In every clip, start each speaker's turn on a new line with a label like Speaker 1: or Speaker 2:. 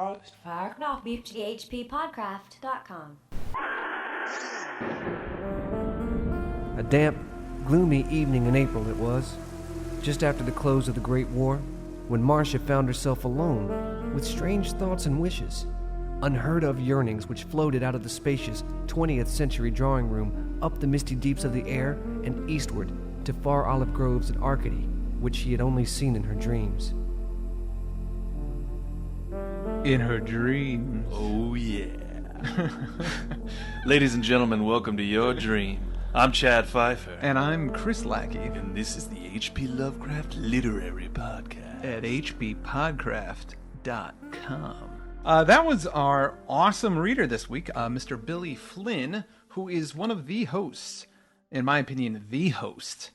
Speaker 1: extraknofbeefhppodcraft.com.
Speaker 2: A damp, gloomy evening in April it was, just after the close of the Great War, when Marcia found herself alone, with strange thoughts and wishes, unheard-of yearnings which floated out of the spacious 20th century drawing room, up the misty deeps of the air, and eastward to far olive groves in Arcady, which she had only seen in her dreams.
Speaker 3: In her dreams.
Speaker 4: Oh, yeah. Ladies and gentlemen, welcome to Your Dream. I'm Chad Pfeiffer.
Speaker 3: And I'm Chris Lackey.
Speaker 4: And this is the H.P. Lovecraft Literary Podcast.
Speaker 3: At hppodcraft.com. That was our awesome reader this week, Mr. Billy Flynn, who is one of the hosts, in my opinion, the host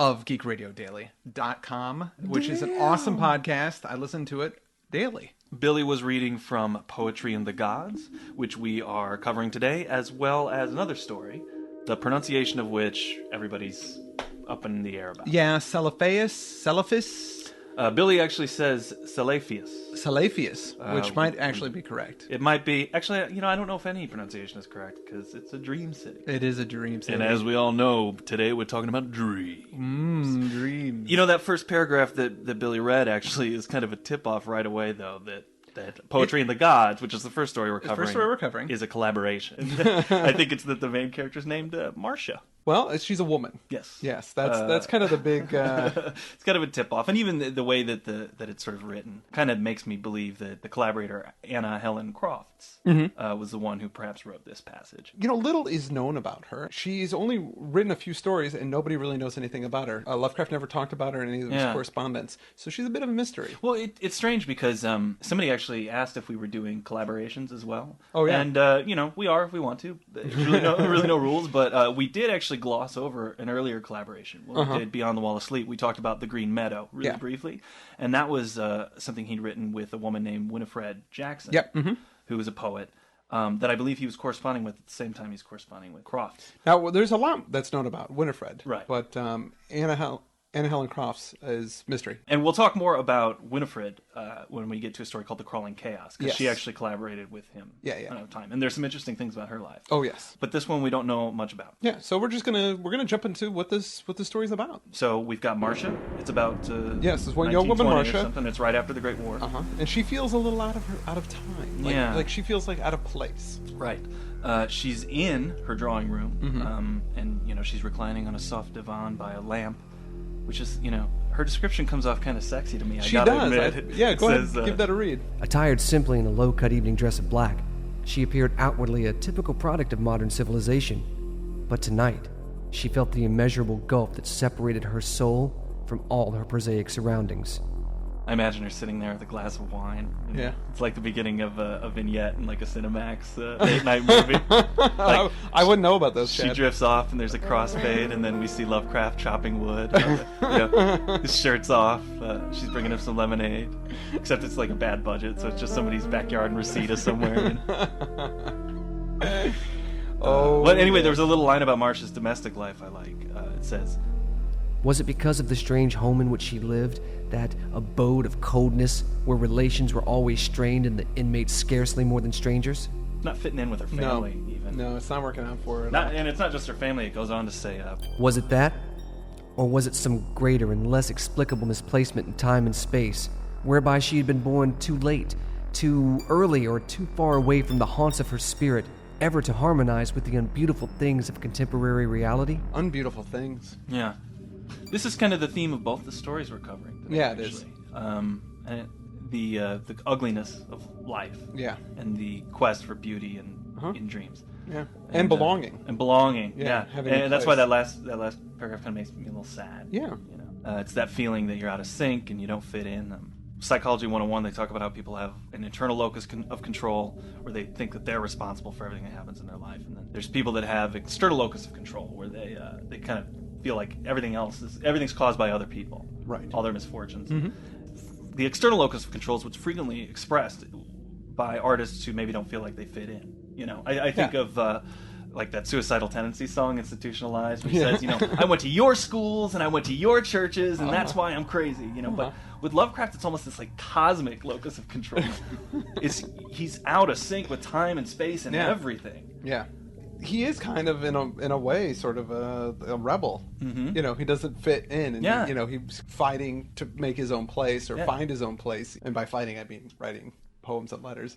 Speaker 3: of GeekRadioDaily.com, which is an awesome podcast. I listen to it daily.
Speaker 4: Billy was reading from Poetry and the Gods, which we are covering today, as well as another story, the pronunciation of which everybody's up in the air about.
Speaker 3: Yeah, Celephais?
Speaker 4: Billy actually says Celephais.
Speaker 3: Celephais, which might actually be correct.
Speaker 4: It might be. Actually, I don't know if any pronunciation is correct, because it's a dream city.
Speaker 3: It is a dream city.
Speaker 4: And as we all know, today we're talking about dreams.
Speaker 3: Dreams.
Speaker 4: You know, that first paragraph that Billy read actually is kind of a tip-off right away, though, that Poetry and the Gods, which is the first story we're covering, is a collaboration. I think it's that the main character's named Marcia.
Speaker 3: Well, she's a woman.
Speaker 4: Yes.
Speaker 3: Yes, that's kind of the big...
Speaker 4: It's kind of a tip-off. And even the way that it's sort of written kind of makes me believe that the collaborator, Anna Helen Crofts, was the one who perhaps wrote this passage.
Speaker 3: You know, little is known about her. She's only written a few stories, and nobody really knows anything about her. Lovecraft never talked about her in any of his correspondence. So she's a bit of a mystery.
Speaker 4: Well, it's strange because somebody actually asked if we were doing collaborations as well.
Speaker 3: Oh, yeah.
Speaker 4: And, we are if we want to. There's really no rules, but we did actually gloss over an earlier collaboration. When we did Beyond the Wall of Sleep, we talked about the Green Meadow really briefly, and that was something he'd written with a woman named Winifred Jackson, who was a poet that I believe he was corresponding with at the same time he's corresponding with Croft.
Speaker 3: Now, there's a lot that's known about Winifred,
Speaker 4: right?
Speaker 3: But Anna Helen Crofts is mystery.
Speaker 4: And we'll talk more about Winifred when we get to a story called The Crawling Chaos, because she actually collaborated with him another time. And there's some interesting things about her life.
Speaker 3: Oh, yes.
Speaker 4: But this one we don't know much about.
Speaker 3: Yeah, so we're gonna jump into what this story's about.
Speaker 4: So we've got Marcia. It's about
Speaker 3: yes, this one young woman, Marcia.
Speaker 4: It's right after the Great War.
Speaker 3: And she feels a little out of time. Like she feels like out of place.
Speaker 4: Right. She's in her drawing room, and she's reclining on a soft divan by a lamp. Which is, her description comes off kind of sexy to me.
Speaker 3: She does. Go ahead, give that a read.
Speaker 2: Attired simply in a low-cut evening dress of black, she appeared outwardly a typical product of modern civilization. But tonight, she felt the immeasurable gulf that separated her soul from all her prosaic surroundings.
Speaker 4: I imagine her sitting there with a glass of wine.
Speaker 3: Yeah.
Speaker 4: It's like the beginning of a vignette in like a Cinemax late-night movie.
Speaker 3: I wouldn't know about those,
Speaker 4: She
Speaker 3: Chad.
Speaker 4: drifts off and there's a crossfade, and then we see Lovecraft chopping wood. His shirt's off. She's bringing up some lemonade. Except it's like a bad budget, so it's just somebody's backyard in Reseda somewhere. But anyway, there was a little line about Marcia's domestic life I like. It says...
Speaker 2: Was it because of the strange home in which she lived, that abode of coldness where relations were always strained and the inmates scarcely more than strangers?
Speaker 4: Not fitting in with her family, even.
Speaker 3: No, it's not working out for her.
Speaker 4: And it's not just her family, it goes on to say...
Speaker 2: Was it that? Or was it some greater and less explicable misplacement in time and space, whereby she had been born too late, too early, or too far away from the haunts of her spirit, ever to harmonize with the unbeautiful things of contemporary reality?
Speaker 3: Unbeautiful things.
Speaker 4: Yeah. This is kind of the theme of both the stories we're covering today,
Speaker 3: it is.
Speaker 4: And the ugliness of life.
Speaker 3: Yeah.
Speaker 4: And the quest for beauty in dreams.
Speaker 3: Yeah. And belonging.
Speaker 4: And belonging.
Speaker 3: Yeah.
Speaker 4: And that's why that last paragraph kind of makes me a little sad.
Speaker 3: Yeah.
Speaker 4: It's that feeling that you're out of sync and you don't fit in. Psychology 101, they talk about how people have an internal locus of control where they think that they're responsible for everything that happens in their life. And then there's people that have external locus of control where they kind of feel like everything's caused by other people.
Speaker 3: Right.
Speaker 4: All their misfortunes. The external locus of control is what's frequently expressed by artists who maybe don't feel like they fit in. I think of like that suicidal tendency song, Institutionalized, where he says, I went to your schools and I went to your churches and that's why I'm crazy, But with Lovecraft, it's almost this like cosmic locus of control. He's out of sync with time and space and everything.
Speaker 1: Yeah. He is kind of, in a way, sort of a rebel. Mm-hmm. He doesn't fit in. And he's fighting to make his own place or find his own place. And by fighting, I mean writing poems and letters.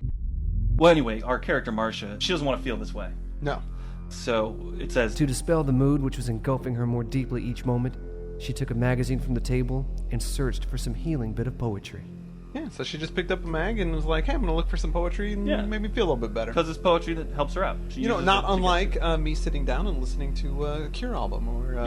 Speaker 4: Well, anyway, our character, Marcia, she doesn't want to feel this way.
Speaker 1: No.
Speaker 4: So it says,
Speaker 2: to dispel the mood which was engulfing her more deeply each moment, she took a magazine from the table and searched for some healing bit of poetry.
Speaker 1: Yeah, so she just picked up a mag and was like, hey, I'm going to look for some poetry and make me feel a little bit better.
Speaker 4: Because it's poetry that helps her out.
Speaker 1: Not unlike me sitting down and listening to a Cure album. Or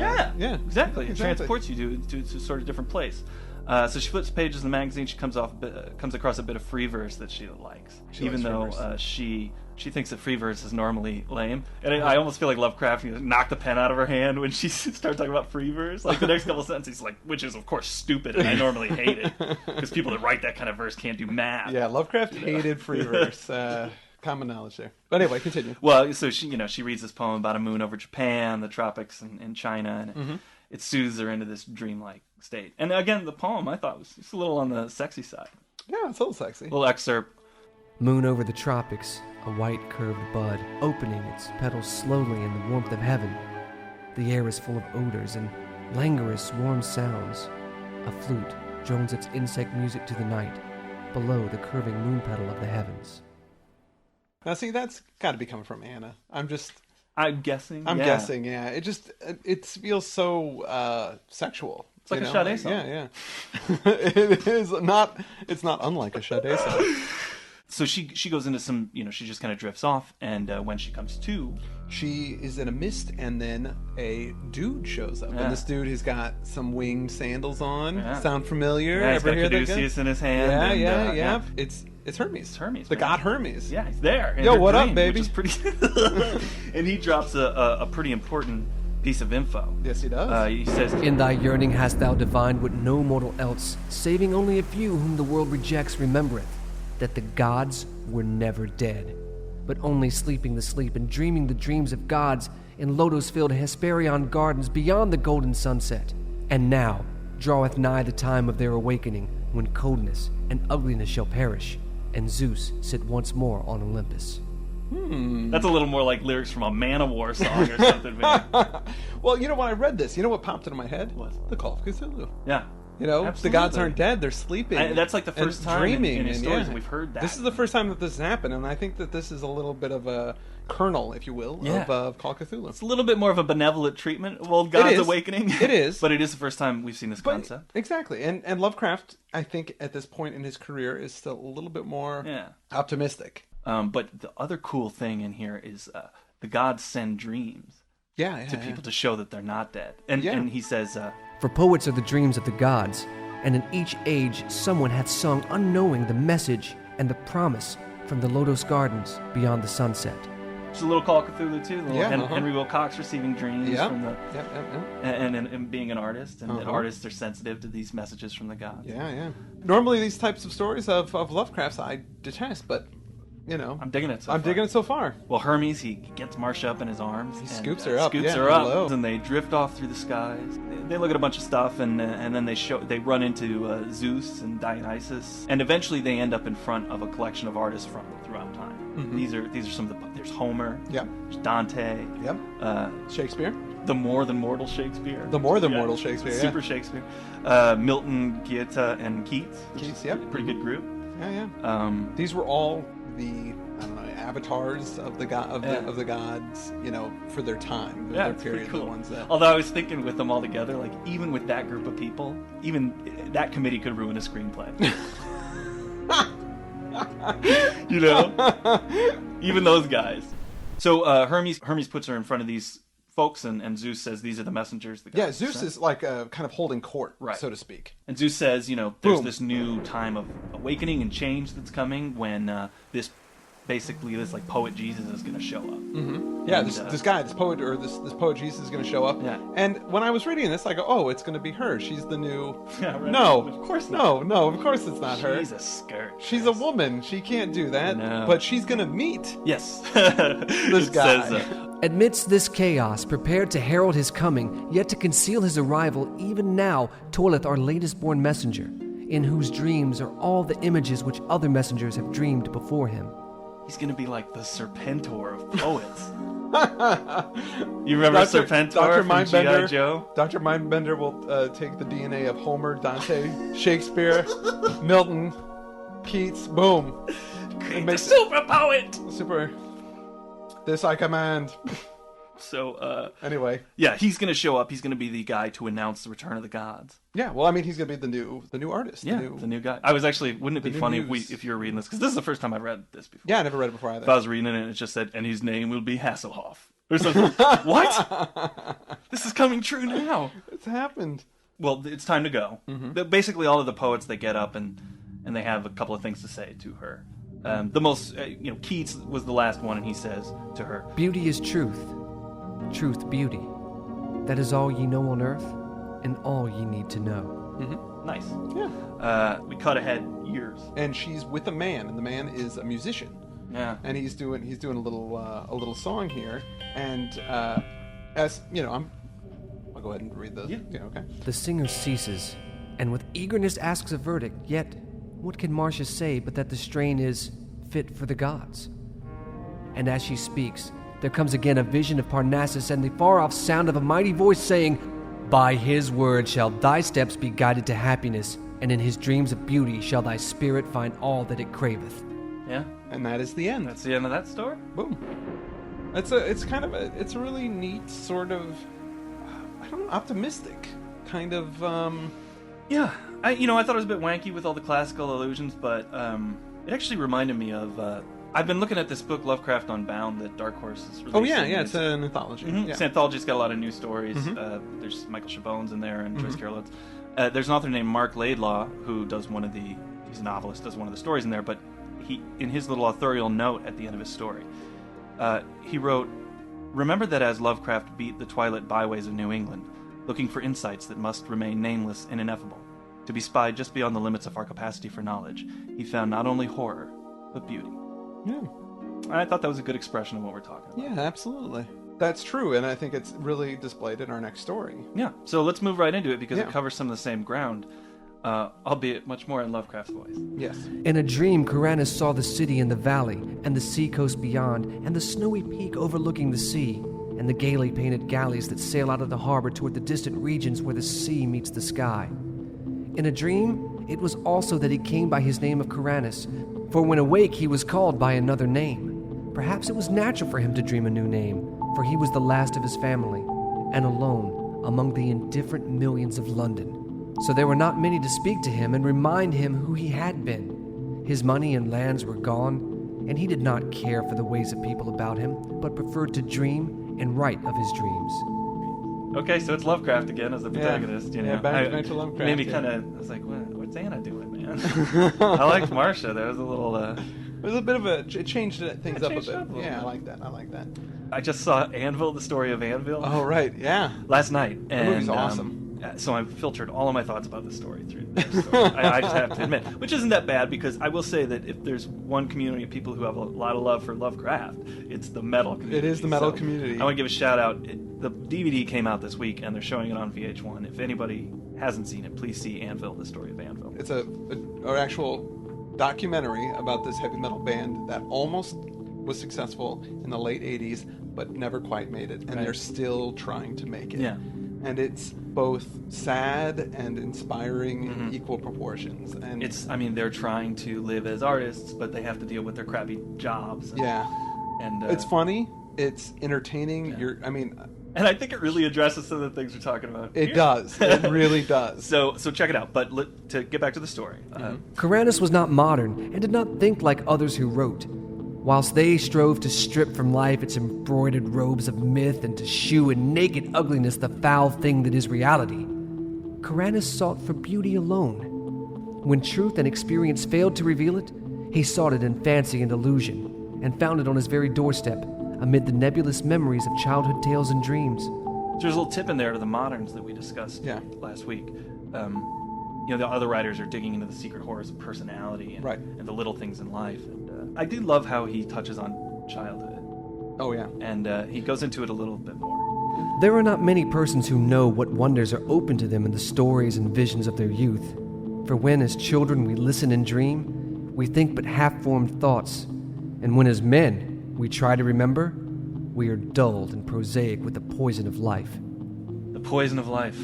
Speaker 4: exactly. It transports you to a sort of different place. So she flips pages in the magazine. She comes across a bit of free verse that she likes, even though she thinks that free verse is normally lame. And I almost feel like Lovecraft knocked the pen out of her hand when she started talking about free verse. Like the next couple sentences, he's like, which is of course stupid, and I normally hate it because people that write that kind of verse can't do math.
Speaker 1: Yeah, Lovecraft hated free verse. Common knowledge there. But anyway, continue.
Speaker 4: Well, so she reads this poem about a moon over Japan, the tropics, and China, and it soothes her into this dreamlike state. And again, the poem I thought was just a little on the sexy side.
Speaker 1: Yeah, it's a little sexy.
Speaker 4: A little excerpt.
Speaker 2: Moon over the tropics, a white curved bud, opening its petals slowly in the warmth of heaven. The air is full of odors and languorous warm sounds. A flute drones its insect music to the night, below the curving moon petal of the heavens.
Speaker 1: Now see, that's got to be coming from Anna. I'm guessing, yeah. It feels so sexual.
Speaker 4: It's like a Sade song.
Speaker 1: Yeah. It is not. It's not unlike a Sade song.
Speaker 4: So she goes into some, she just kind of drifts off, and when she comes to,
Speaker 1: she is in a mist, and then a dude shows up, and this dude has got some winged sandals on. Yeah. Sound familiar?
Speaker 4: Yeah, he's got Caduceus in his hand.
Speaker 1: Yeah. It's Hermes.
Speaker 4: It's Hermes.
Speaker 1: The god Hermes.
Speaker 4: Yeah, he's there.
Speaker 1: Yo, what up, baby?
Speaker 4: Which is pretty. And he drops a pretty important piece of info.
Speaker 1: Yes, he does.
Speaker 4: He says,
Speaker 2: in thy yearning hast thou divined what no mortal else, saving only a few whom the world rejects, remembereth, that the gods were never dead, but only sleeping the sleep and dreaming the dreams of gods in lotus-filled Hesperion gardens beyond the golden sunset. And now draweth nigh the time of their awakening, when coldness and ugliness shall perish, and Zeus sit once more on Olympus.
Speaker 4: That's a little more like lyrics from a Man-O-War song or something, man.
Speaker 1: Well, when I read this, what popped into my head?
Speaker 4: What?
Speaker 1: The Call of Cthulhu.
Speaker 4: Yeah.
Speaker 1: Absolutely. The gods aren't dead; they're sleeping.
Speaker 4: That's like the first time
Speaker 1: dreaming
Speaker 4: in stories that we've heard that.
Speaker 1: This is the first time that this has happened, and I think that this is a little bit of a kernel, if you will, of Call of Cthulhu.
Speaker 4: It's a little bit more of a benevolent treatment of old gods awakening.
Speaker 1: It is,
Speaker 4: but it is the first time we've seen this concept.
Speaker 1: Exactly, and Lovecraft, I think, at this point in his career, is still a little bit more optimistic.
Speaker 4: But the other cool thing in here is the gods send dreams to people to show that they're not dead. And he says,
Speaker 2: for poets are the dreams of the gods, and in each age someone hath sung unknowing the message and the promise from the Lotus Gardens beyond the sunset.
Speaker 4: It's a little Call of Cthulhu too. Henry Wilcox receiving dreams from the and being an artist, and that artists are sensitive to these messages from the gods.
Speaker 1: Yeah. Normally these types of stories of Lovecraft's I detest, but
Speaker 4: I'm digging it.
Speaker 1: I'm digging it so far.
Speaker 4: Well, Hermes, he gets Marcia up in his arms.
Speaker 1: He scoops her up.
Speaker 4: And they drift off through the skies. They look at a bunch of stuff, and then they run into Zeus and Dionysus, and eventually they end up in front of a collection of artists from throughout time. Mm-hmm. These are some of the. There's Homer.
Speaker 1: Yep.
Speaker 4: There's Dante.
Speaker 1: Yep. Shakespeare.
Speaker 4: The more than mortal Shakespeare.
Speaker 1: Mortal Shakespeare.
Speaker 4: Super Shakespeare. Milton, Goethe, and Keats.
Speaker 1: Keats. Yep.
Speaker 4: Pretty good group.
Speaker 1: Yeah. These were all the avatars of the the gods, for their time, their period, cool. The ones that.
Speaker 4: Although I was thinking with them all together, like even with that group of people, even that committee could ruin a screenplay. Even those guys. So Hermes puts her in front of these folks, and Zeus says these are the messengers.
Speaker 1: Zeus is like kind of holding court, so to speak.
Speaker 4: And Zeus says, there's this new time of awakening and change that's coming when this like poet Jesus is going to show up.
Speaker 1: Mm-hmm. Yeah, this guy, this poet Jesus is going to show up.
Speaker 4: Yeah.
Speaker 1: And when I was reading this, I go, oh, it's going to be her. She's the new.
Speaker 4: Yeah, right.
Speaker 1: No,
Speaker 4: of course not.
Speaker 1: No, of course it's not her.
Speaker 4: She's a skirt.
Speaker 1: She's a woman. She can't do that.
Speaker 4: No.
Speaker 1: But she's going to meet.
Speaker 4: Yes.
Speaker 1: This guy.
Speaker 4: Says,
Speaker 2: Amidst this chaos, prepared to herald his coming, yet to conceal his arrival, even now toileth our latest born messenger, in whose dreams are all the images which other messengers have dreamed before him.
Speaker 4: He's going to be like the Serpentor of poets. You remember Serpentor from G.I. Joe?
Speaker 1: Dr. Mindbender will take the DNA of Homer, Dante, Shakespeare, Milton, Keats, boom.
Speaker 4: Create the super poet!
Speaker 1: Super. This I command.
Speaker 4: So,
Speaker 1: anyway.
Speaker 4: Yeah, he's going to show up. He's going to be the guy to announce the return of the gods.
Speaker 1: Yeah, well, I mean, he's going to be the new artist.
Speaker 4: Yeah, the new guy. I was actually, wouldn't it be funny if you were reading this? Because this is the first time I've read this before.
Speaker 1: Yeah, I never read it before either.
Speaker 4: If I was reading it and it just said, and his name will be Hasselhoff. Or something. What? This is coming true now.
Speaker 1: It's happened.
Speaker 4: Well, it's time to go. Mm-hmm. Basically, all of the poets, they get up and they have a couple of things to say to her. The most, Keats was the last one, and he says to her,
Speaker 2: "Beauty is truth, truth beauty. That is all ye know on earth, and all ye need to know."
Speaker 4: Mm-hmm. Nice.
Speaker 1: Yeah.
Speaker 4: We cut ahead years,
Speaker 1: and she's with a man, and the man is a musician.
Speaker 4: Yeah.
Speaker 1: And he's doing a little song here, and as you know, I'll go ahead and read this. Yeah. Okay.
Speaker 2: The singer ceases, and with eagerness asks a verdict. Yet, what can Marcia say but that the strain is fit for the gods? And as she speaks, there comes again a vision of Parnassus and the far-off sound of a mighty voice saying, "By his word shall thy steps be guided to happiness, and in his dreams of beauty shall thy spirit find all that it craveth."
Speaker 4: Yeah.
Speaker 1: And that is the end.
Speaker 4: That's the end of that story.
Speaker 1: Boom. It's a really neat sort of, optimistic kind of.
Speaker 4: Yeah, I thought it was a bit wanky with all the classical allusions, but it actually reminded me of. I've been looking at this book Lovecraft Unbound that Dark Horse is releasing.
Speaker 1: Oh yeah, it's an anthology.
Speaker 4: Mm-hmm.
Speaker 1: Yeah.
Speaker 4: It's an anthology. It's got a lot of new stories. Mm-hmm. There's Michael Chabon's in there and Joyce Carol Oates. There's an author named Mark Laidlaw who does he's a novelist, does one of the stories in there, but he, in his little authorial note at the end of his story, he wrote, "Remember that as Lovecraft beat the twilit byways of New England, looking for insights that must remain nameless and ineffable, to be spied just beyond the limits of our capacity for knowledge, he found not only horror, but beauty."
Speaker 1: Yeah.
Speaker 4: I thought that was a good expression of what we're talking about.
Speaker 1: Yeah, absolutely. That's true, and I think it's really displayed in our next story.
Speaker 4: Yeah, so let's move right into it because it covers some of the same ground. Albeit much more in Lovecraft's voice.
Speaker 1: Yes.
Speaker 2: In a dream, Kuranes saw the city in the valley, and the sea coast beyond, and the snowy peak overlooking the sea, and the gaily painted galleys that sail out of the harbor toward the distant regions where the sea meets the sky. In a dream, it was also that he came by his name of Kuranes, for when awake he was called by another name. Perhaps it was natural for him to dream a new name, for he was the last of his family, and alone among the indifferent millions of London. So there were not many to speak to him and remind him who he had been. His money and lands were gone, and he did not care for the ways of people about him, but preferred to dream and write of his dreams.
Speaker 4: Okay, so it's Lovecraft again as the protagonist.
Speaker 1: Yeah, back to Lovecraft.
Speaker 4: Maybe kind of, I was like, what's Anna doing, man? I liked Marcia. There was a little...
Speaker 1: There's a bit of it changed things up a bit. Yeah, I like that.
Speaker 4: I just saw Anvil, the story of Anvil.
Speaker 1: Oh, right, yeah.
Speaker 4: Last night.
Speaker 1: And, the movie's awesome.
Speaker 4: So I've filtered all of my thoughts about the story through this. So I just have to admit, which isn't that bad, because I will say that if there's one community of people who have a lot of love for Lovecraft, it's the metal community.
Speaker 1: It is the metal community.
Speaker 4: I want to give a shout out. The DVD came out this week, and they're showing it on VH1. If anybody hasn't seen it, please see Anvil, the story of Anvil.
Speaker 1: It's an actual documentary about this heavy metal band that almost was successful in the late 80s, but never quite made it, and they're still trying to make it.
Speaker 4: Yeah.
Speaker 1: And it's both sad and inspiring in equal proportions. And
Speaker 4: they're trying to live as artists, but they have to deal with their crappy jobs. And
Speaker 1: it's funny. It's entertaining.
Speaker 4: Yeah.
Speaker 1: And
Speaker 4: I think it really addresses some of the things we're talking about.
Speaker 1: It does. It really does.
Speaker 4: So check it out. But to get back to the story.
Speaker 2: Kuranes was not modern and did not think like others who wrote. Whilst they strove to strip from life its embroidered robes of myth and to shew in naked ugliness the foul thing that is reality, Kuranes sought for beauty alone. When truth and experience failed to reveal it, he sought it in fancy and illusion, and found it on his very doorstep, amid the nebulous memories of childhood tales and dreams.
Speaker 4: There's a little tip in there to the moderns that we discussed last week. The other writers are digging into the secret horrors of personality and the little things in life. And I do love how he touches on childhood.
Speaker 1: Oh, yeah.
Speaker 4: And he goes into it a little bit more.
Speaker 2: There are not many persons who know what wonders are open to them in the stories and visions of their youth. For when as children we listen and dream, we think but half-formed thoughts. And when as men we try to remember, we are dulled and prosaic with the poison of life.
Speaker 4: The poison of life.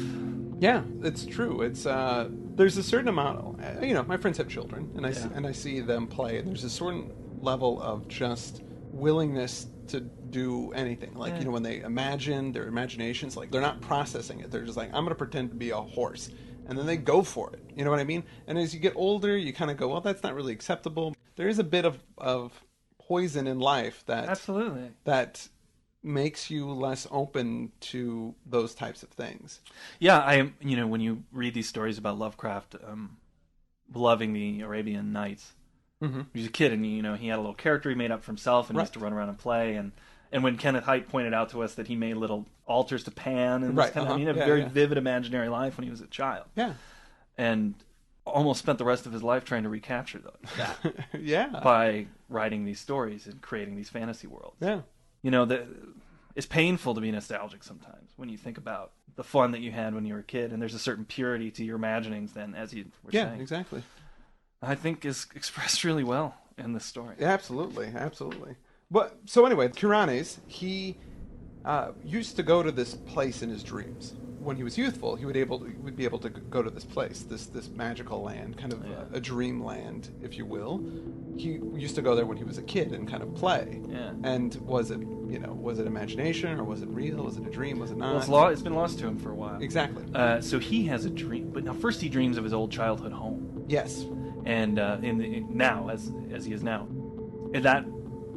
Speaker 1: Yeah, it's true. It's there's a certain amount. My friends have children, and I see them play, and there's a certain level of just willingness to do anything. Like when they imagine their imaginations, like they're not processing it. They're just like, I'm going to pretend to be a horse, and then they go for it. You know what I mean? And as you get older, you kind of go, well, that's not really acceptable. There is a bit of poison in life that
Speaker 4: absolutely
Speaker 1: that makes you less open to those types of things.
Speaker 4: Yeah, when you read these stories about Lovecraft loving the Arabian Nights, he was a kid, and he had a little character he made up for himself, and he used to run around and play. And when Kenneth Haidt pointed out to us that he made little altars to Pan, and this kind of, he had a very vivid imaginary life when he was a child.
Speaker 1: Yeah,
Speaker 4: and almost spent the rest of his life trying to recapture that. By writing these stories and creating these fantasy worlds.
Speaker 1: Yeah.
Speaker 4: It's painful to be nostalgic sometimes when you think about the fun that you had when you were a kid, and there's a certain purity to your imaginings then, as you were saying.
Speaker 1: Yeah, exactly.
Speaker 4: I think is expressed really well in this story.
Speaker 1: Yeah, absolutely. But so anyway, Kuranes, he used to go to this place in his dreams. When he was youthful, he would be able to go to this place, this magical land, kind of a dream land, if you will. He used to go there when he was a kid and kind of play.
Speaker 4: Yeah.
Speaker 1: And was it imagination, or was it real? Was it a dream? Was it not?
Speaker 4: Well, it's been lost to him for a while.
Speaker 1: Exactly.
Speaker 4: So he has a dream, but now first he dreams of his old childhood home.
Speaker 1: Yes.
Speaker 4: And now, as he is now, and that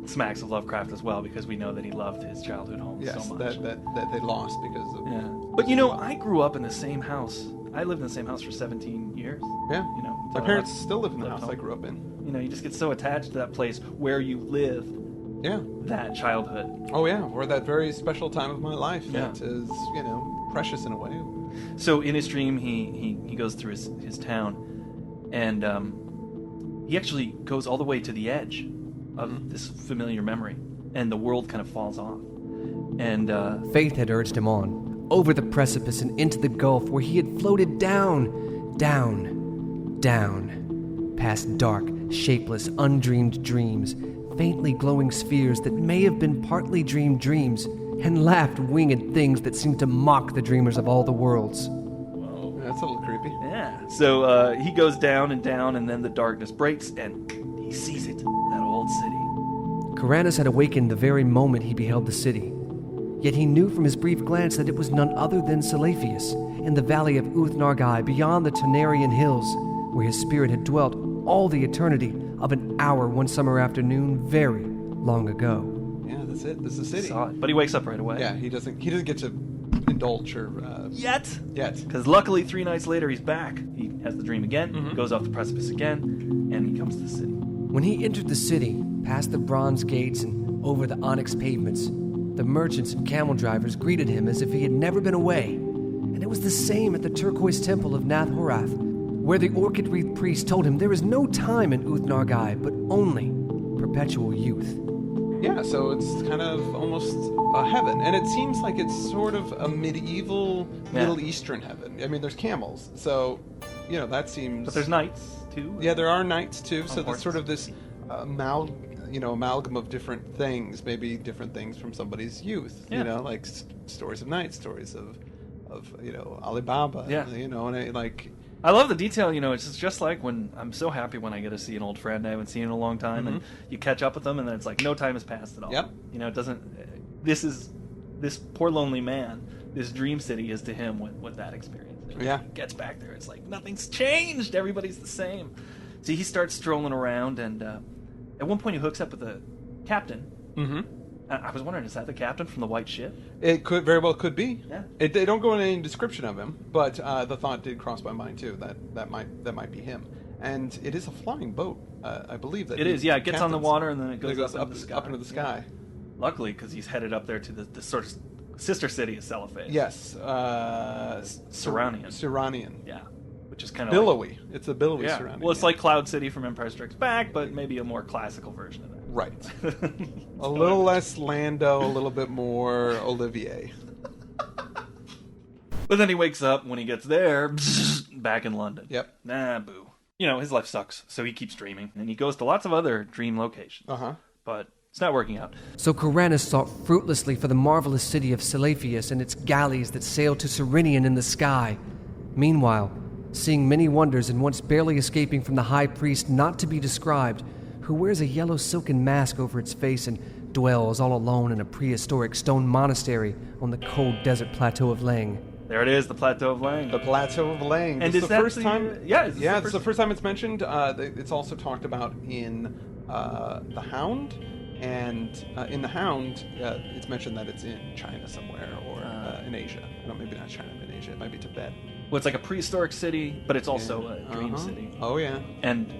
Speaker 4: smacks of Lovecraft as well, because we know that he loved his childhood home so much.
Speaker 1: that they lost because of...
Speaker 4: Yeah. But I grew up in the same house. I lived in the same house for 17 years.
Speaker 1: Yeah. My parents still live in the house I grew up in.
Speaker 4: You just get so attached to that place where you lived.
Speaker 1: Yeah.
Speaker 4: That childhood.
Speaker 1: Oh yeah, or that very special time of my life that is, precious in a way.
Speaker 4: So in his dream, he goes through his town, and he actually goes all the way to the edge of this familiar memory, and the world kind of falls off. And
Speaker 2: Faith had urged him on, over the precipice and into the gulf where he had floated down, past dark, shapeless, undreamed dreams, faintly glowing spheres that may have been partly dreamed dreams, and laughed winged things that seemed to mock the dreamers of all the worlds.
Speaker 1: Whoa, that's a little creepy.
Speaker 4: Yeah. So he goes down, and then the darkness breaks, and he sees it, that old city.
Speaker 2: Kuranes had awakened the very moment he beheld the city. Yet he knew from his brief glance that it was none other than Celephais, in the valley of Uth-Nargai, beyond the Tonarian hills, where his spirit had dwelt all the eternity of an hour one summer afternoon very long ago.
Speaker 1: Yeah, that's it. This is the city.
Speaker 4: But he wakes up right away.
Speaker 1: Yeah, he doesn't get to indulge or...
Speaker 4: Yet.
Speaker 1: Because
Speaker 4: luckily 3 nights later he's back. He has the dream again, goes off the precipice again, and he comes to the city.
Speaker 2: When he entered the city, past the bronze gates and over the onyx pavements, the merchants and camel drivers greeted him as if he had never been away. And it was the same at the turquoise temple of Nath-Horath, where the orchid-wreathed priest told him there is no time in Uth-Nargai, but only perpetual youth.
Speaker 1: Yeah, so it's kind of almost a heaven. And it seems like it's sort of a medieval, Middle Eastern heaven. I mean, there's camels, so, that seems...
Speaker 4: But there's knights, too.
Speaker 1: Yeah, there are knights, too, so there's sort of this amalgam of different things, maybe different things from somebody's youth, like stories of knights, stories of Alibaba, and
Speaker 4: I love the detail, it's just like when I'm so happy when I get to see an old friend I haven't seen in a long time, and you catch up with them, and then it's like no time has passed at all.
Speaker 1: Yep.
Speaker 4: It doesn't, this poor lonely man, this dream city is to him what that experience is.
Speaker 1: Yeah.
Speaker 4: He gets back there, it's like nothing's changed, everybody's the same. So he starts strolling around, and at one point he hooks up with the captain. Mm-hmm. I was wondering, is that the captain from the White Ship?
Speaker 1: It could very well could be.
Speaker 4: Yeah.
Speaker 1: They don't go into any description of him, but the thought did cross my mind too that might be him. And it is a flying boat, I believe that
Speaker 4: it is. Yeah, it gets on the water and then it goes
Speaker 1: up into the sky.
Speaker 4: Yeah. Luckily, because he's headed up there to the sort of sister city of Celephais.
Speaker 1: Yes,
Speaker 4: Seranian.
Speaker 1: Seranian.
Speaker 4: Yeah, which is kind of
Speaker 1: billowy. It's a billowy surrounding.
Speaker 4: Well, it's like Cloud City from Empire Strikes Back, but maybe a more classical version of that.
Speaker 1: Right. A little less Lando, a little bit more Olivier.
Speaker 4: But then he wakes up when he gets there, back in London.
Speaker 1: Yep.
Speaker 4: Nah, boo. His life sucks, so he keeps dreaming, and he goes to lots of other dream locations. But it's not working out.
Speaker 2: So Kuranes sought fruitlessly for the marvelous city of Celephais and its galleys that sailed to Serenian in the sky. Meanwhile, seeing many wonders and once barely escaping from the high priest not to be described, who wears a yellow silken mask over its face and dwells all alone in a prehistoric stone monastery on the cold desert plateau of Lang.
Speaker 4: There it is, the Plateau of Lang.
Speaker 1: The Plateau of Lang.
Speaker 4: And
Speaker 1: this
Speaker 4: is
Speaker 1: the
Speaker 4: that
Speaker 1: first time?
Speaker 4: It's
Speaker 1: the first time it's mentioned. It's also talked about in The Hound. And in The Hound, it's mentioned that it's in China somewhere or in Asia. No, maybe not China, but in Asia. It might be Tibet.
Speaker 4: Well, it's like a prehistoric city, but it's also a dream city.
Speaker 1: Oh, yeah.
Speaker 4: And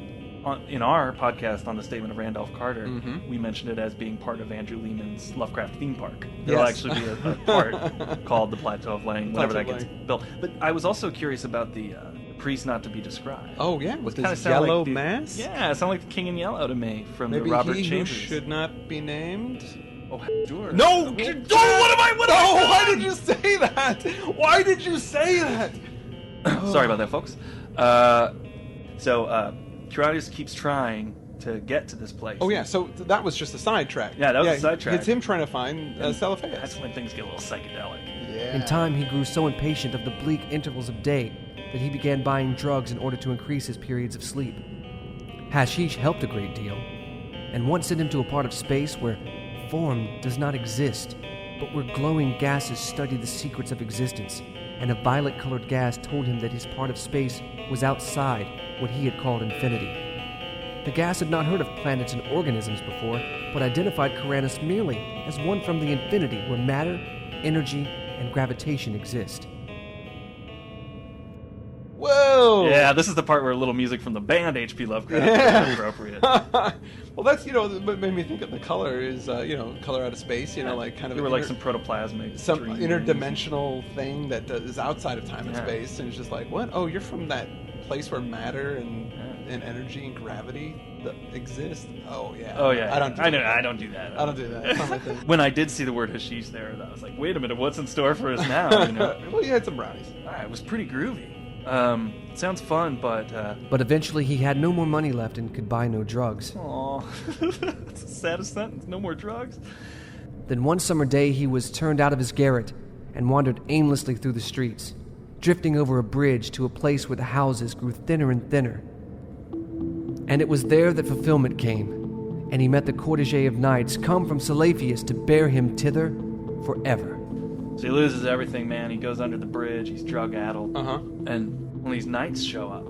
Speaker 4: in our podcast on the Statement of Randolph Carter, we mentioned it as being part of Andrew Lehman's Lovecraft theme park. There'll actually be a part called the Plateau of Lang, whenever that gets built. But I was also curious about the priest not to be described.
Speaker 1: Oh, yeah, with his yellow mask?
Speaker 4: Yeah, it sounded like the King in Yellow to me from
Speaker 1: Maybe
Speaker 4: the Robert
Speaker 1: he
Speaker 4: Chambers.
Speaker 1: Who should not be named?
Speaker 4: Oh, sure.
Speaker 1: No!
Speaker 4: What why
Speaker 1: did you say that? Why did you say that?
Speaker 4: Sorry about that, folks. Kuranes keeps trying to get to this place.
Speaker 1: Oh, yeah, so that was just a sidetrack.
Speaker 4: Yeah, that was a sidetrack.
Speaker 1: It's him trying to find Celephais.
Speaker 4: That's when things get a little psychedelic.
Speaker 1: Yeah.
Speaker 2: In time, he grew so impatient of the bleak intervals of day that he began buying drugs in order to increase his periods of sleep. Hashish helped a great deal, and once sent him to a part of space where form does not exist, but where glowing gases study the secrets of existence, and a violet-colored gas told him that his part of space was outside what he had called infinity. The gas had not heard of planets and organisms before, but identified Kuranes merely as one from the infinity where matter, energy, and gravitation exist.
Speaker 1: Whoa!
Speaker 4: Yeah, this is the part where a little music from the band H.P. Lovecraft is appropriate.
Speaker 1: Well, that's, what made me think of the color is, color out of space, like kind of...
Speaker 4: They were like some protoplasmic...
Speaker 1: Some interdimensional thing that is outside of time and space, and it's just like, what? Oh, you're from that place where matter and energy and gravity exist? Oh, yeah.
Speaker 4: Oh, yeah.
Speaker 1: I don't do that.
Speaker 4: I don't do that.
Speaker 1: I don't do that. It's not my thing.
Speaker 4: When I did see the word hashish there, I was like, wait a minute, what's in store for us now?
Speaker 1: Well, you had some brownies.
Speaker 4: It was pretty groovy. Sounds fun, but...
Speaker 2: But eventually he had no more money left and could buy no drugs.
Speaker 4: Aw, that's the saddest sentence. No more drugs.
Speaker 2: Then one summer day he was turned out of his garret and wandered aimlessly through the streets, drifting over a bridge to a place where the houses grew thinner and thinner. And it was there that fulfillment came, and he met the cortege of knights come from Celephais to bear him thither forever.
Speaker 4: So he loses everything, man. He goes under the bridge. He's drug-addled. And when these knights show up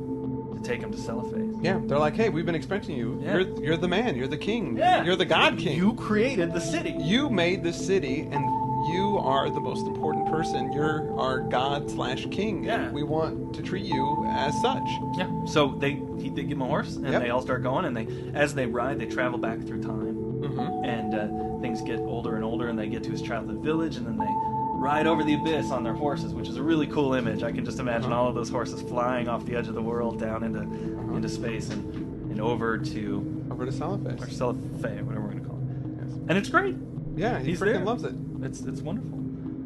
Speaker 4: to take him to Celephais.
Speaker 1: Yeah, they're like, hey, we've been expecting you.
Speaker 4: Yeah.
Speaker 1: You're the man. You're the king.
Speaker 4: Yeah.
Speaker 1: You're the god king.
Speaker 4: You created the city.
Speaker 1: You made this city, and you are the most important person. You're our god/king.
Speaker 4: Yeah.
Speaker 1: And we want to treat you as such.
Speaker 4: Yeah. So they give him a horse, and they all start going, and as they ride, they travel back through time. And things get older and older, and they get to his childhood village, and then they ride over the abyss on their horses, which is a really cool image. I can just imagine all of those horses flying off the edge of the world down into space and over to
Speaker 1: Celephais.
Speaker 4: Or Celephais, whatever we're going to call it. Yes. And it's great.
Speaker 1: Yeah, he freaking loves it.
Speaker 4: It's wonderful.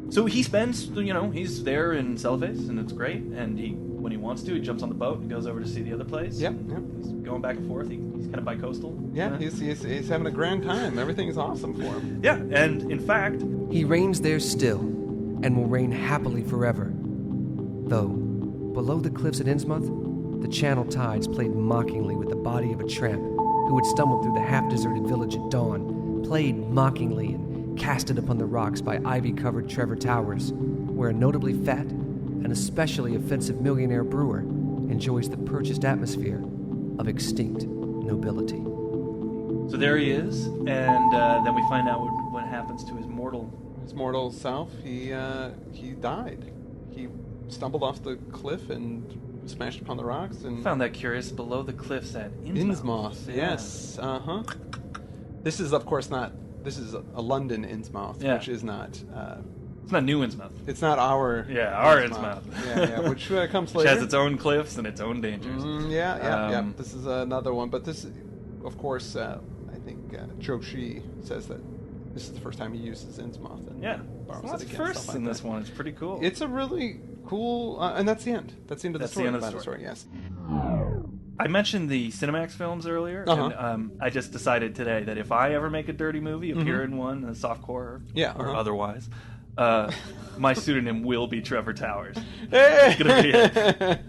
Speaker 4: So he spends, he's there in Celephais, and it's great. And when he wants to, he jumps on the boat and goes over to see the other place.
Speaker 1: Yep.
Speaker 4: He's going back and forth. He's kind of bi-coastal.
Speaker 1: Yeah, he's having a grand time. Everything is awesome for him.
Speaker 4: Yeah, and in fact...
Speaker 2: He reigns there still, and will reign happily forever. Though, below the cliffs at Innsmouth, the channel tides played mockingly with the body of a tramp who had stumbled through the half-deserted village at dawn, played mockingly and cast it upon the rocks by ivy-covered Trevor Towers, where a notably fat and especially offensive millionaire brewer enjoys the purchased atmosphere of extinct nobility.
Speaker 4: So there he is, and then we find out what happens to his mortal
Speaker 1: self. He died. He stumbled off the cliff and smashed upon the rocks. And
Speaker 4: found that curious. Below the cliffs at
Speaker 1: Innsmouth. Yes. This is, of course, not. This is a London Innsmouth, which is not
Speaker 4: It's not new Innsmouth.
Speaker 1: It's not our...
Speaker 4: Yeah, our Innsmouth.
Speaker 1: Yeah, which comes later.
Speaker 4: Which has its own cliffs and its own dangers.
Speaker 1: Yeah. This is another one. But this, of course, I think Joe Shi says that this is the first time he uses Innsmouth. And borrows
Speaker 4: lots
Speaker 1: it
Speaker 4: of
Speaker 1: again,
Speaker 4: firsts
Speaker 1: like
Speaker 4: in
Speaker 1: that.
Speaker 4: this one. It's pretty cool.
Speaker 1: It's a really cool... and that's the end. That's the end of the story.
Speaker 4: That's the end of the
Speaker 1: story, yes.
Speaker 4: I mentioned the Cinemax films earlier, and I just decided today that if I ever make a dirty movie, appear in one, a softcore or otherwise, my pseudonym will be Trevor Towers. It's gonna be it.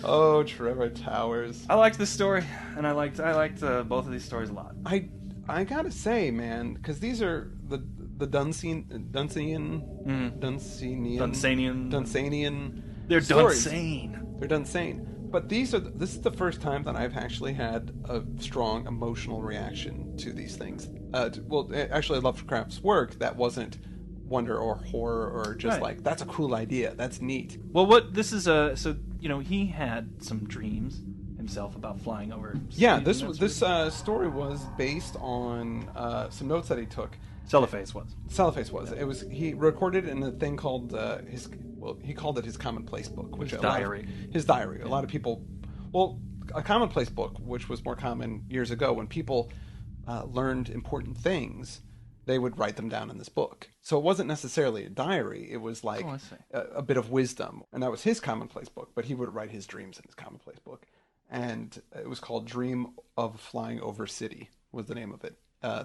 Speaker 1: Oh, Trevor Towers.
Speaker 4: I liked this story, and I liked both of these stories a lot.
Speaker 1: I gotta say, man, because these are the Dunsanian.
Speaker 4: They're
Speaker 1: stories.
Speaker 4: Dunsane.
Speaker 1: They're Dunsane. But this is the first time that I've actually had a strong emotional reaction to these things. Actually, Lovecraft's work that wasn't wonder or horror or just like, that's a cool idea, that's neat.
Speaker 4: Well, what this is he had some dreams himself about flying over.
Speaker 1: Yeah, this story was based on some notes that he took.
Speaker 4: Celephais was.
Speaker 1: It was he recorded in a thing called he called it his commonplace book, which
Speaker 4: his diary.
Speaker 1: His diary. A lot of people, a commonplace book, which was more common years ago when people learned important things, they would write them down in this book. So it wasn't necessarily a diary. It was like a bit of wisdom, and that was his commonplace book. But he would write his dreams in his commonplace book, and it was called "Dream of Flying Over City" was the name of it.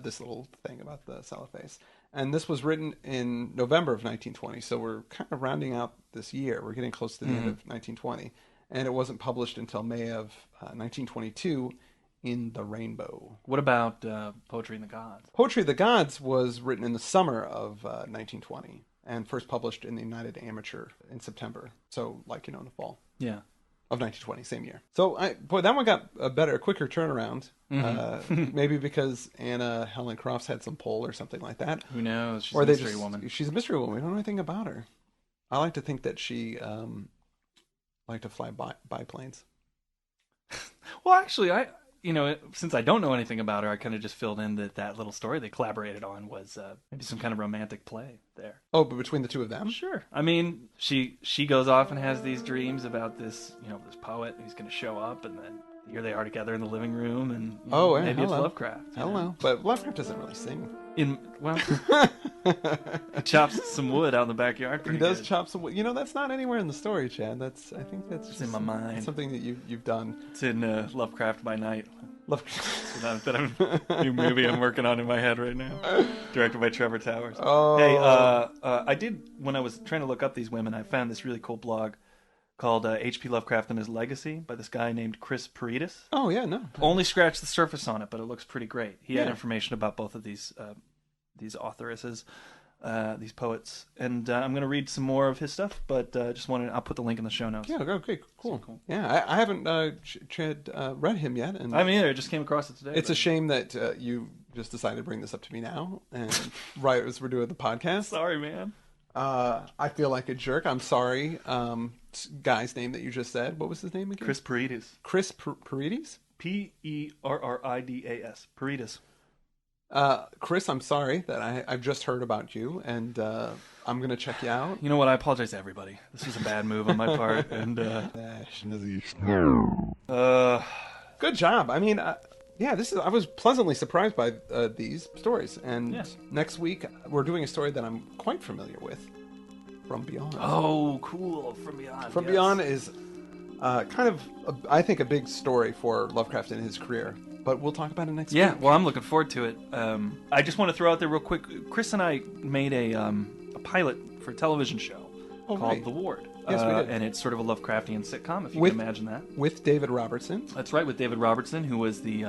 Speaker 1: This little thing about the Celephais. And this was written in November of 1920, so we're kind of rounding out this year. We're getting close to the end of 1920. And it wasn't published until May of 1922 in The Rainbow.
Speaker 4: What about Poetry in the Gods?
Speaker 1: Poetry of the Gods was written in the summer of 1920 and first published in the United Amateur in September. So, in the fall.
Speaker 4: Yeah.
Speaker 1: Of 1920, same year. So, that one got a quicker turnaround. Maybe because Anna Helen Crofts had some pull or something like that.
Speaker 4: Who knows? She's a mystery woman.
Speaker 1: She's a mystery woman. We don't know anything about her. I like to think that she liked to fly biplanes.
Speaker 4: Well, actually, since I don't know anything about her, I kind of just filled in that little story they collaborated on was maybe some kind of romantic play there.
Speaker 1: Oh, but between the two of them?
Speaker 4: Sure. I mean, she goes off and has these dreams about this poet who's going to show up, and then here they are together in the living room, and maybe it's Lovecraft.
Speaker 1: Hello. But Lovecraft doesn't really sing.
Speaker 4: He chops some wood out in the backyard.
Speaker 1: He does chop some wood. That's not anywhere in the story, Chad. I think that's
Speaker 4: just in my mind.
Speaker 1: Something that you've done.
Speaker 4: It's in Lovecraft by Night.
Speaker 1: Lovecraft.
Speaker 4: That new movie I'm working on in my head right now, directed by Trevor Towers.
Speaker 1: Oh.
Speaker 4: Hey, I did, when I was trying to look up these women, I found this really cool blog called H.P. Lovecraft and His Legacy by this guy named Chris Paredes.
Speaker 1: Oh, yeah, no.
Speaker 4: Only scratched the surface on it, but it looks pretty great. He had information about both of these authoresses, these poets. And I'm going to read some more of his stuff, but I'll put the link in the show notes.
Speaker 1: Yeah, okay, cool. Yeah, I haven't read him yet. And
Speaker 4: I haven't either. I just came across it today.
Speaker 1: It's a shame that you just decided to bring this up to me now, and right as we're doing the podcast.
Speaker 4: Sorry, man.
Speaker 1: I feel like a jerk. I'm sorry. Guy's name that you just said. What was his name again?
Speaker 4: Chris Paredes.
Speaker 1: Chris Paredes?
Speaker 4: Perrides. Paredes.
Speaker 1: Chris, I'm sorry that I've just heard about you, and I'm going to check you out.
Speaker 4: You know what? I apologize to everybody. This was a bad move on my part, and
Speaker 1: good job. I mean, I was pleasantly surprised by these stories, and next week we're doing a story that I'm quite familiar with, From Beyond.
Speaker 4: Oh, cool! From Beyond.
Speaker 1: From Beyond is kind of, I think, a big story for Lovecraft in his career. But we'll talk about it next week.
Speaker 4: Yeah, well, I'm looking forward to it. I just want to throw out there real quick. Chris and I made a pilot for a television show called The Ward.
Speaker 1: Yes, we did.
Speaker 4: And it's sort of a Lovecraftian sitcom, if you can imagine that.
Speaker 1: With David Robertson.
Speaker 4: That's right, with David Robertson, who was the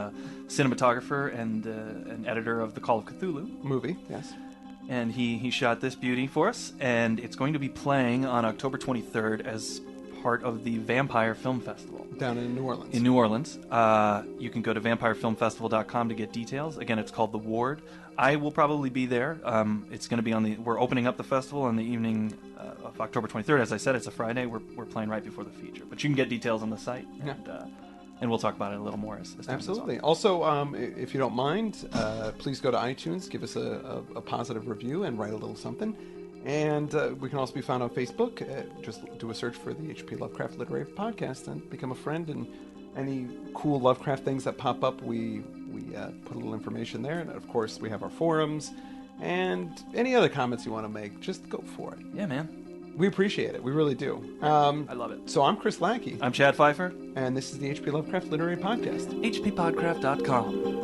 Speaker 4: cinematographer and editor of the Call of Cthulhu
Speaker 1: movie, yes.
Speaker 4: And he shot this beauty for us, and it's going to be playing on October 23rd as part of the Vampire Film Festival.
Speaker 1: Down in New Orleans.
Speaker 4: In New Orleans. You can go to vampirefilmfestival.com to get details. Again, it's called The Ward. I will probably be there. It's going to be we're opening up the festival on the evening of October 23rd. As I said, it's a Friday. We're playing right before the feature. But you can get details on the site.
Speaker 1: Yeah.
Speaker 4: and we'll talk about it a little more as time
Speaker 1: Absolutely.
Speaker 4: goes on.
Speaker 1: Also, if you don't mind, please go to iTunes, give us a positive review, and write a little something. And we can also be found on Facebook. Just do a search for the H.P. Lovecraft Literary Podcast and become a friend. And any cool Lovecraft things that pop up, we put a little information there. And of course, we have our forums. And any other comments you want to make, just go for it.
Speaker 4: Yeah, man.
Speaker 1: We appreciate it. We really do.
Speaker 4: I love it.
Speaker 1: So I'm Chris Lackey.
Speaker 4: I'm Chad Pfeiffer.
Speaker 1: And this is the H.P. Lovecraft Literary Podcast.
Speaker 4: hppodcraft.com.